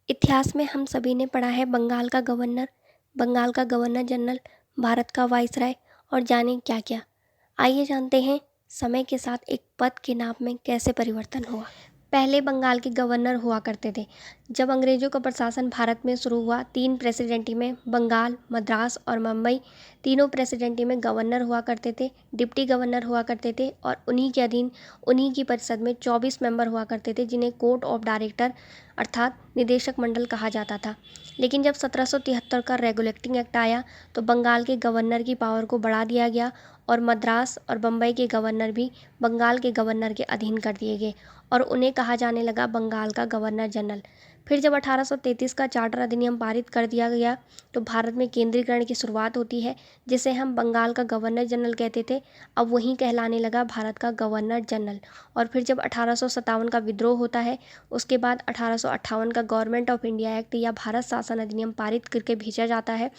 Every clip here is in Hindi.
इतिहास में हम सभी ने पढ़ा है बंगाल का गवर्नर जनरल, भारत का वाइसराय और जाने क्या क्या। आइए जानते हैं समय के साथ एक पद के नाम में कैसे परिवर्तन हुआ। पहले बंगाल के गवर्नर हुआ करते थे। जब अंग्रेजों का प्रशासन भारत में शुरू हुआ, 3 प्रेसिडेंटी में बंगाल, मद्रास और मुंबई, तीनों प्रेसिडेंटी में गवर्नर हुआ करते थे, डिप्टी गवर्नर हुआ करते थे और उन्हीं के अधीन उन्हीं की परिषद में 24 मेंबर हुआ करते थे, जिन्हें कोर्ट ऑफ डायरेक्टर अर्थात निदेशक मंडल कहा जाता था। लेकिन जब 1773 का रेगुलेटिंग एक्ट आया तो बंगाल के गवर्नर की पावर को बढ़ा दिया गया और मद्रास और बम्बई के गवर्नर भी बंगाल के गवर्नर के अधीन कर दिए गए और उन्हें कहा जाने लगा बंगाल का गवर्नर जनरल। फिर जब 1833 का चार्टर अधिनियम पारित कर दिया गया तो भारत में केंद्रीकरण की शुरुआत होती है, जिसे हम बंगाल का गवर्नर जनरल कहते थे, अब वहीं कहलाने लगा भारत का गवर्नर जनरल। और फिर जब 1857 का विद्रोह होता है, उसके बाद 1858 का गवर्नमेंट ऑफ इंडिया एक्ट या भारत शासन अधिनियम पारित करके भेजा जाता है,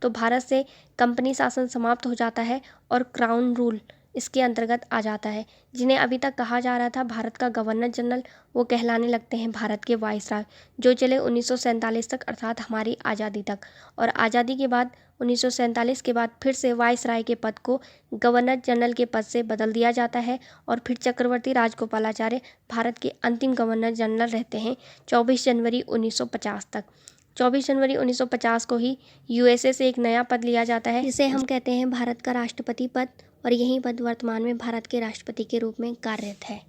तो भारत से कंपनी शासन समाप्त हो जाता है और क्राउन रूल इसके अंतर्गत आ जाता है। जिन्हें अभी तक कहा जा रहा था भारत का गवर्नर जनरल, वो कहलाने लगते हैं भारत के वाइसराय, जो चले 1947 तक अर्थात हमारी आज़ादी तक। और आज़ादी के बाद 1947 के बाद फिर से वाइसराय के पद को गवर्नर जनरल के पद से बदल दिया जाता है और फिर चक्रवर्ती राजगोपालाचार्य भारत के अंतिम गवर्नर जनरल रहते हैं 24 जनवरी 1950 तक। 24 जनवरी 1950 को ही यूएसए से एक नया पद लिया जाता है, जिसे हम कहते हैं भारत का राष्ट्रपति पद, और यही पद वर्तमान में भारत के राष्ट्रपति के रूप में कार्यरत है।